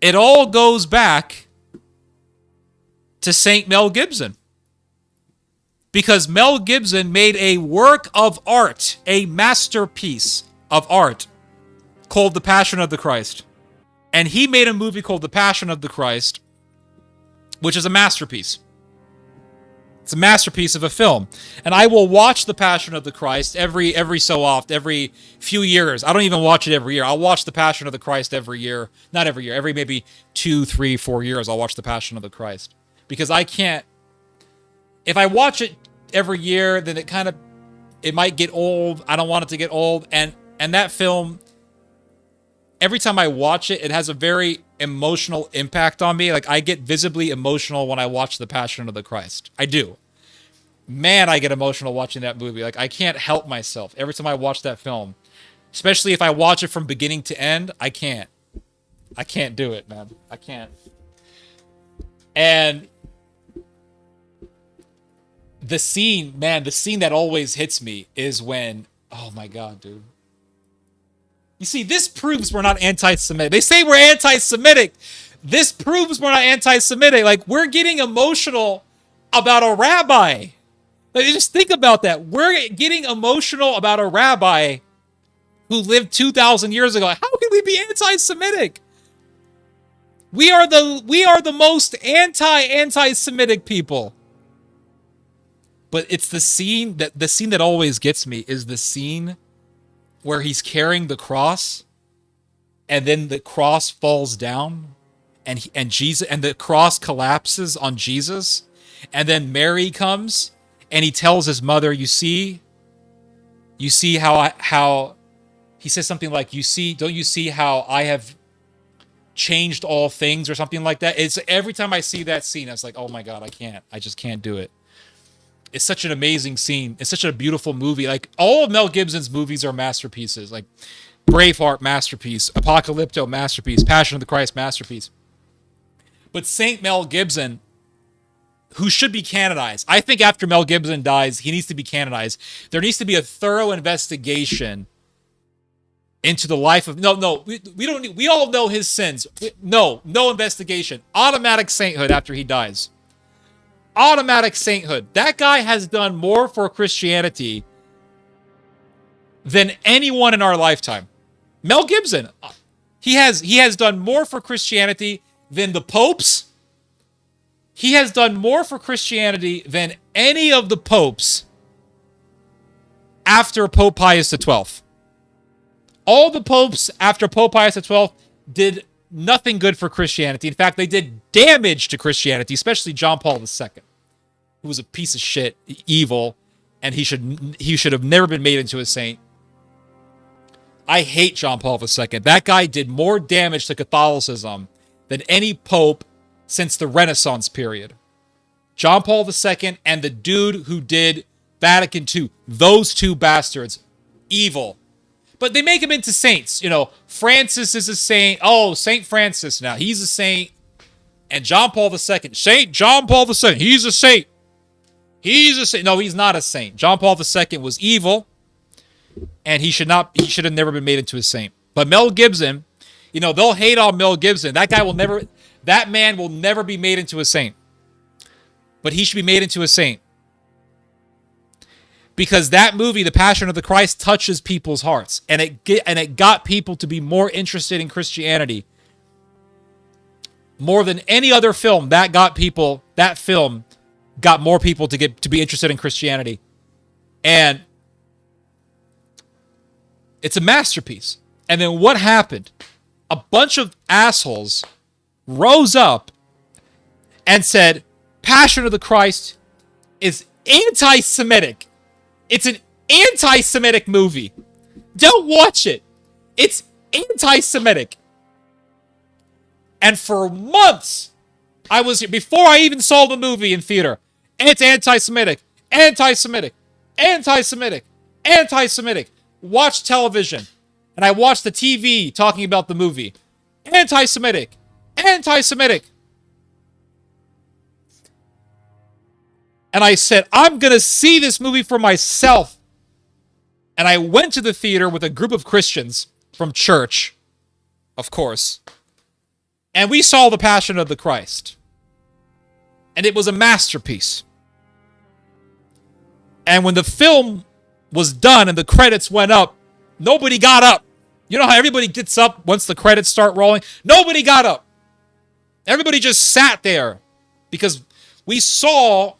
It all goes back to Saint Mel Gibson. Because Mel Gibson made a work of art, a masterpiece of art, called The Passion of the Christ. And he made a movie called The Passion of the Christ, which is a masterpiece. It's a masterpiece of a film. And I will watch The Passion of the Christ every so often, every few years. I don't even watch it every year. I'll watch The Passion of the Christ every year. Not every year. Every maybe 2, 3, 4 years, I'll watch The Passion of the Christ. Because I can't... If I watch it every year, then it might get old. I don't want it to get old. And that film, every time I watch it, it has a very emotional impact on me. Like, I get visibly emotional when I watch The Passion of the Christ. I do. Man, I get emotional watching that movie. Like, I can't help myself every time I watch that film. Especially if I watch it from beginning to end, I can't. I can't do it, man. I can't. And the scene that always hits me is when, oh my God, dude. You see, this proves we're not anti-Semitic. They say we're anti-Semitic. This proves we're not anti-Semitic. Like, we're getting emotional about a rabbi. Like, just think about that. We're getting emotional about a rabbi who lived 2,000 years ago. How can we be anti-Semitic? We are the most anti-Semitic people. But it's the scene that always gets me is the scene where he's carrying the cross, and then the cross falls down, and Jesus, and the cross collapses on Jesus, and then Mary comes, and he tells his mother, "You see how he says something like, don't you see how I have changed all things," or something like that. It's every time I see that scene, it's like, oh my God, I just can't do it. It's such an amazing scene. It's such a beautiful movie. Like, all of Mel Gibson's movies are masterpieces. Like Braveheart, masterpiece. Apocalypto, masterpiece. Passion of the Christ, masterpiece. But Saint Mel Gibson, who should be canonized. I think after Mel Gibson dies, he needs to be canonized. There needs to be a thorough investigation into the life of... We don't need... We all know his sins. No investigation. Automatic sainthood after he dies. Automatic sainthood. That guy has done more for Christianity than anyone in our lifetime. Mel Gibson, he has done more for Christianity than the popes. He has done more for Christianity than any of the popes after Pope Pius XII. All the popes after Pope Pius XII did nothing good for Christianity. In fact, they did damage to Christianity, especially John Paul II, who was a piece of shit, evil, and he should have never been made into a saint. I hate John Paul II. That guy did more damage to Catholicism than any pope since the Renaissance period. John Paul II and the dude who did Vatican II. Those two bastards. Evil. But they make him into saints. You know, Francis is a saint. Oh, Saint Francis now. He's a saint. And John Paul II. Saint John Paul II. He's a saint. He's a saint. No, he's not a saint. John Paul II was evil. And he should have never been made into a saint. But Mel Gibson, you know, they'll hate on Mel Gibson. That man will never be made into a saint. But he should be made into a saint. Because that movie, The Passion of the Christ, touches people's hearts. And it got people to be more interested in Christianity. More than any other film, that film got more people to be interested in Christianity. And it's a masterpiece. And then what happened? A bunch of assholes rose up and said, Passion of the Christ is anti-Semitic. It's an anti-Semitic movie. Don't watch it. It's anti-Semitic. And for months, before I even saw the movie in theater, it's anti-Semitic, anti-Semitic, anti-Semitic, anti-Semitic. Watch television. And I watched the TV talking about the movie. Anti-Semitic, anti-Semitic. And I said, I'm going to see this movie for myself. And I went to the theater with a group of Christians from church, of course. And we saw The Passion of the Christ. And it was a masterpiece. And when the film was done and the credits went up, nobody got up. You know how everybody gets up once the credits start rolling? Nobody got up. Everybody just sat there because we saw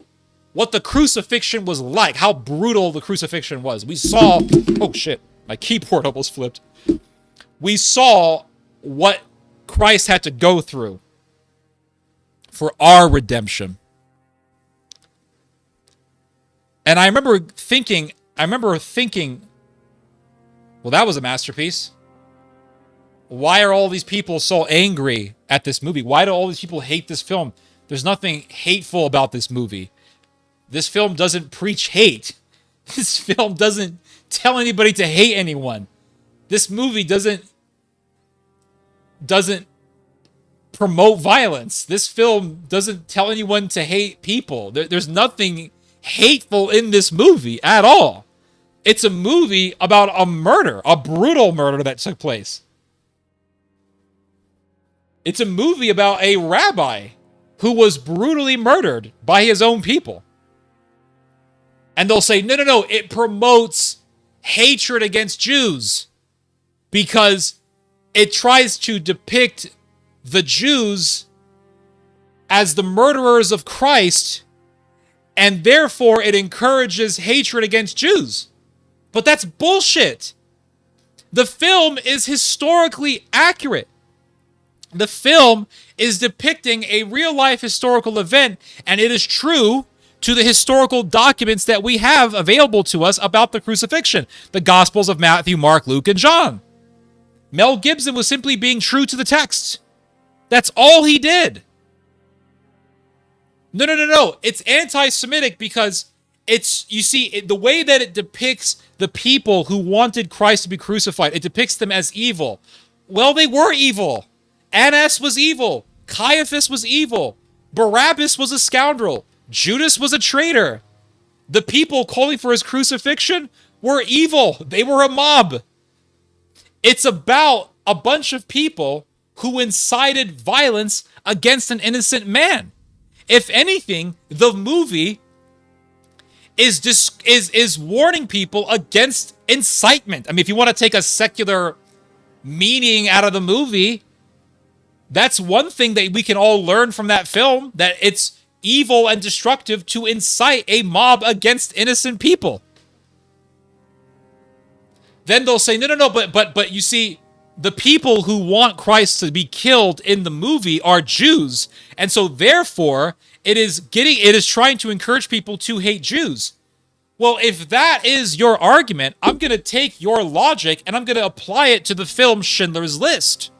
what the crucifixion was like, how brutal the crucifixion was. We saw, oh shit, my keyboard almost flipped. We saw what Christ had to go through for our redemption. And I remember thinking, well, that was a masterpiece. Why are all these people so angry at this movie? Why do all these people hate this film? There's nothing hateful about this movie. This film doesn't preach hate. This film doesn't tell anybody to hate anyone. This movie doesn't promote violence. This film doesn't tell anyone to hate people. There's nothing hateful in this movie at all. It's a movie about a murder, a brutal murder that took place. It's a movie about a rabbi who was brutally murdered by his own people. And they'll say, no, it promotes hatred against Jews because it tries to depict the Jews as the murderers of Christ, and therefore it encourages hatred against Jews. But that's bullshit. The film is historically accurate. The film is depicting a real-life historical event, and it is true to the historical documents that we have available to us about the crucifixion. The Gospels of Matthew, Mark, Luke, and John. Mel Gibson was simply being true to the text. That's all he did. No. It's anti-Semitic because the way that it depicts the people who wanted Christ to be crucified, it depicts them as evil. Well, they were evil. Annas was evil. Caiaphas was evil. Barabbas was a scoundrel. Judas was a traitor. The people calling for his crucifixion were evil. They were a mob. It's about a bunch of people who incited violence against an innocent man. If anything, the movie is warning people against incitement. I mean, if you want to take a secular meaning out of the movie, that's one thing that we can all learn from that film, that it's evil and destructive to incite a mob against innocent people. Then they'll say, no, but you see, the people who want Christ to be killed in the movie are Jews, and so therefore it is trying to encourage people to hate Jews. Well, if that is your argument, I'm going to take your logic and I'm going to apply it to the film Schindler's List.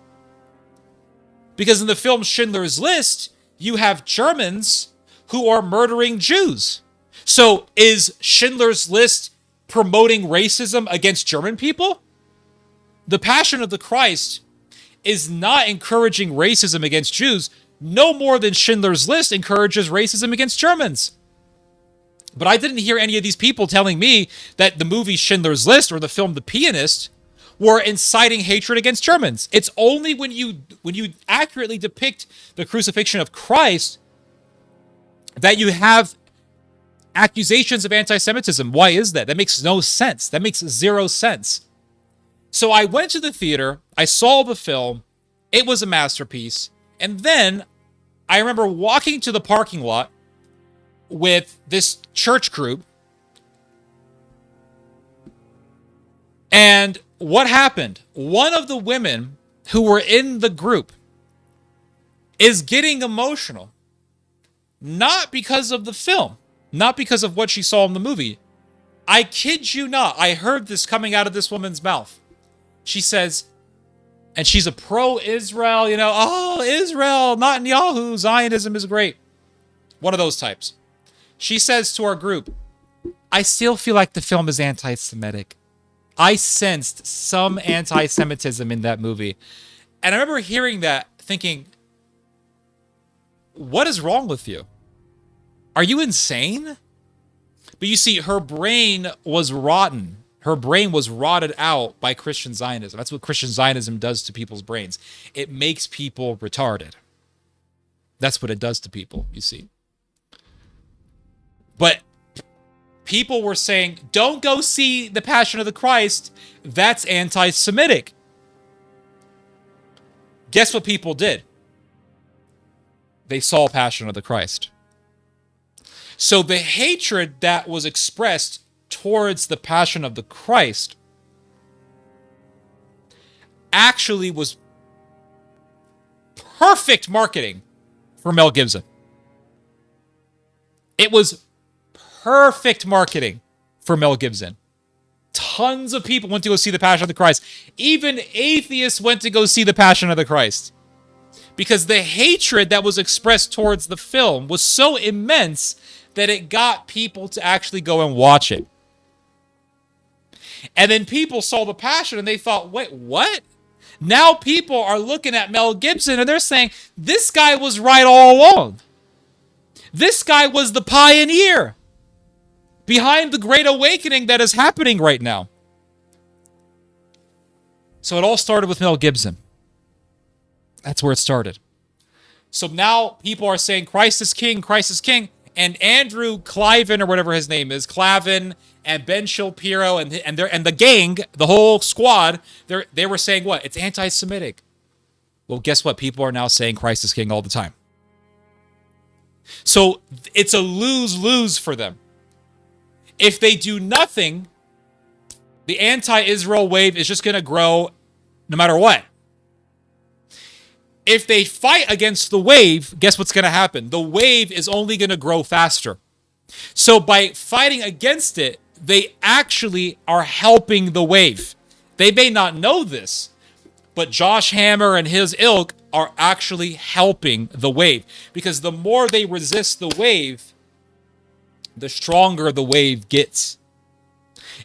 Because in the film Schindler's List, you have Germans who are murdering Jews. So is Schindler's List promoting racism against German people? The Passion of the Christ is not encouraging racism against Jews, no more than Schindler's List encourages racism against Germans. But I didn't hear any of these people telling me that the movie Schindler's List or the film The Pianist were inciting hatred against Germans. It's only when you accurately depict the crucifixion of Christ that you have accusations of anti-Semitism. Why is that? That makes no sense. That makes zero sense. So I went to the theater, I saw the film, it was a masterpiece, and then I remember walking to the parking lot with this church group, and what happened? One of the women who were in the group is getting emotional. Not because of the film. Not because of what she saw in the movie. I kid you not. I heard this coming out of this woman's mouth. She says, and she's a pro-Israel, oh, Israel, Netanyahu, Zionism is great. One of those types. She says to our group, I still feel like the film is anti-Semitic. I sensed some anti-Semitism in that movie. And I remember hearing that, thinking, what is wrong with you? Are you insane? But you see, her brain was rotten. Her brain was rotted out by Christian Zionism. That's what Christian Zionism does to people's brains. It makes people retarded. That's what it does to people, you see. But people were saying, don't go see The Passion of the Christ. That's anti-Semitic. Guess what people did? They saw Passion of the Christ. So the hatred that was expressed towards the Passion of the Christ actually was perfect marketing for Mel Gibson. It was perfect marketing for Mel Gibson. Tons of people went to go see The Passion of the Christ. Even atheists went to go see The Passion of the Christ. Because the hatred that was expressed towards the film was so immense that it got people to actually go and watch it. And then people saw The Passion and they thought, wait, what? Now people are looking at Mel Gibson and they're saying, this guy was right all along. This guy was the pioneer behind the great awakening that is happening right now. So it all started with Mel Gibson. That's where it started. So now people are saying Christ is king, Christ is king. And Andrew Cliven, or whatever his name is, Clavin, and Ben Shapiro, and the gang, the whole squad, they were saying what? It's anti-Semitic. Well, guess what? People are now saying Christ is king all the time. So it's a lose-lose for them. If they do nothing, the anti-Israel wave is just going to grow no matter what. If they fight against the wave, guess what's going to happen? The wave is only going to grow faster. So by fighting against it, they actually are helping the wave. They may not know this, but Josh Hammer and his ilk are actually helping the wave. Because the more they resist the wave, the stronger the wave gets.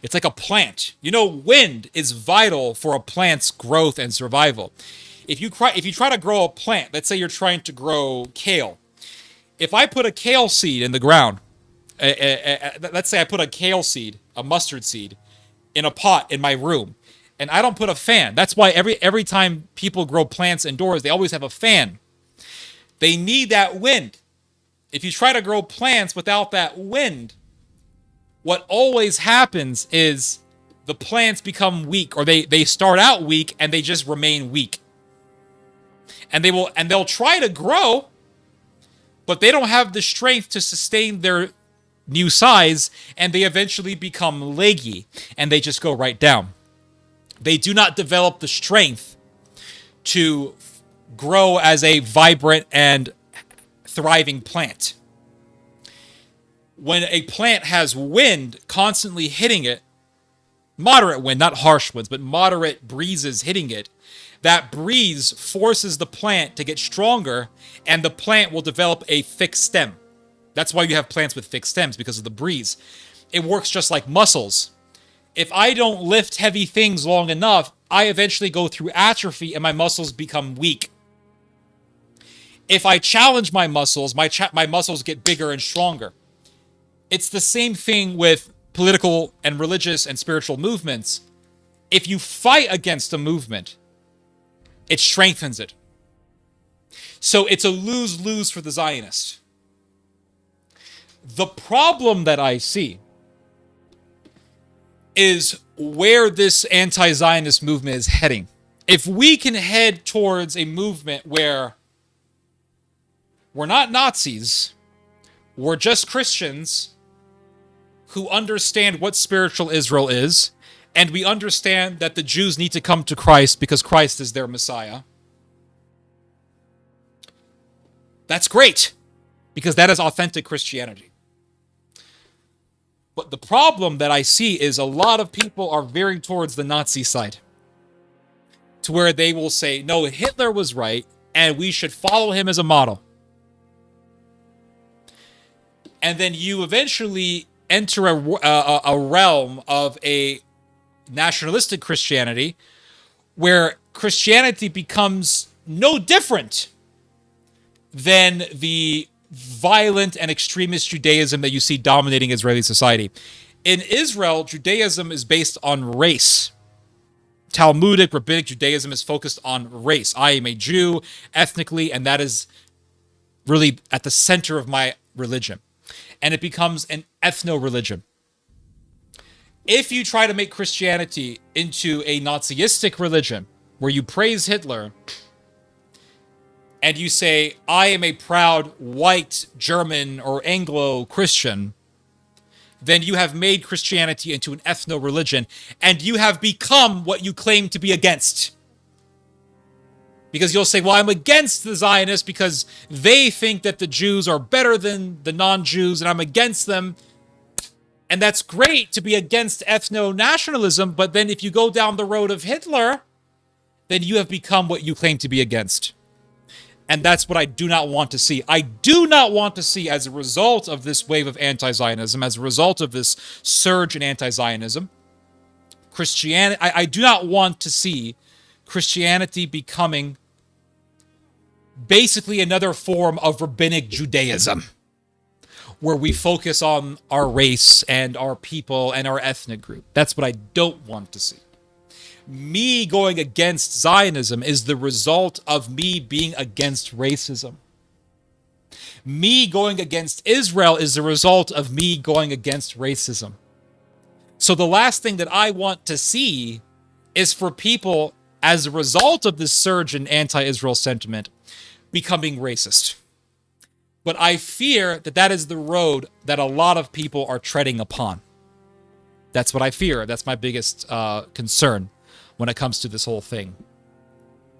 It's like a plant. You know, wind is vital for a plant's growth and survival. If you try to grow a plant, let's say you're trying to grow kale. If I put a kale seed in the ground, let's say I put a kale seed, a mustard seed, in a pot in my room, and I don't put a fan. That's why every time people grow plants indoors, they always have a fan. They need that wind. If you try to grow plants without that wind, what always happens is the plants become weak, or they start out weak and they just remain weak. And they'll try to grow, but they don't have the strength to sustain their new size, and they eventually become leggy, and they just go right down. They do not develop the strength to grow as a vibrant and thriving plant. When a plant has wind constantly hitting it, moderate wind, not harsh winds, but moderate breezes hitting it, that breeze forces the plant to get stronger, and the plant will develop a thick stem. That's why you have plants with thick stems, because of the breeze. It works just like muscles. If I don't lift heavy things long enough, I eventually go through atrophy and my muscles become weak. If I challenge my muscles, my muscles get bigger and stronger. It's the same thing with political and religious and spiritual movements. If you fight against a movement, it strengthens it. So it's a lose-lose for the Zionists. The problem that I see is where this anti-Zionist movement is heading. If we can head towards a movement where we're not Nazis, we're just Christians who understand what spiritual Israel is, and we understand that the Jews need to come to Christ because Christ is their Messiah. That's great, because that is authentic Christianity. But the problem that I see is a lot of people are veering towards the Nazi side, to where they will say, no, Hitler was right, and we should follow him as a model. And then you eventually enter a realm of a nationalistic Christianity, where Christianity becomes no different than the violent and extremist Judaism that you see dominating Israeli society. In Israel, Judaism is based on race. Talmudic, rabbinic Judaism is focused on race. I am a Jew ethnically, and that is really at the center of my religion. And it becomes an ethno-religion. If you try to make Christianity into a Nazistic religion, where you praise Hitler, and you say, I am a proud white German or Anglo-Christian, then you have made Christianity into an ethno-religion, and you have become what you claim to be against. Because you'll say, well, I'm against the Zionists because they think that the Jews are better than the non-Jews, and I'm against them. And that's great to be against ethno-nationalism, but then if you go down the road of Hitler, then you have become what you claim to be against. And that's what I do not want to see. I do not want to see, as a result of this wave of anti-Zionism, as a result of this surge in anti-Zionism, Christianity, I do not want to see Christianity becoming basically another form of rabbinic Judaism, where we focus on our race and our people and our ethnic group. That's what I don't want to see. Me going against Zionism is the result of me being against racism. Me going against Israel is the result of me going against racism. So the last thing that I want to see is for people, as a result of this surge in anti-Israel sentiment, becoming racist. But I fear that that is the road that a lot of people are treading upon. That's what I fear. That's my biggest concern when it comes to this whole thing.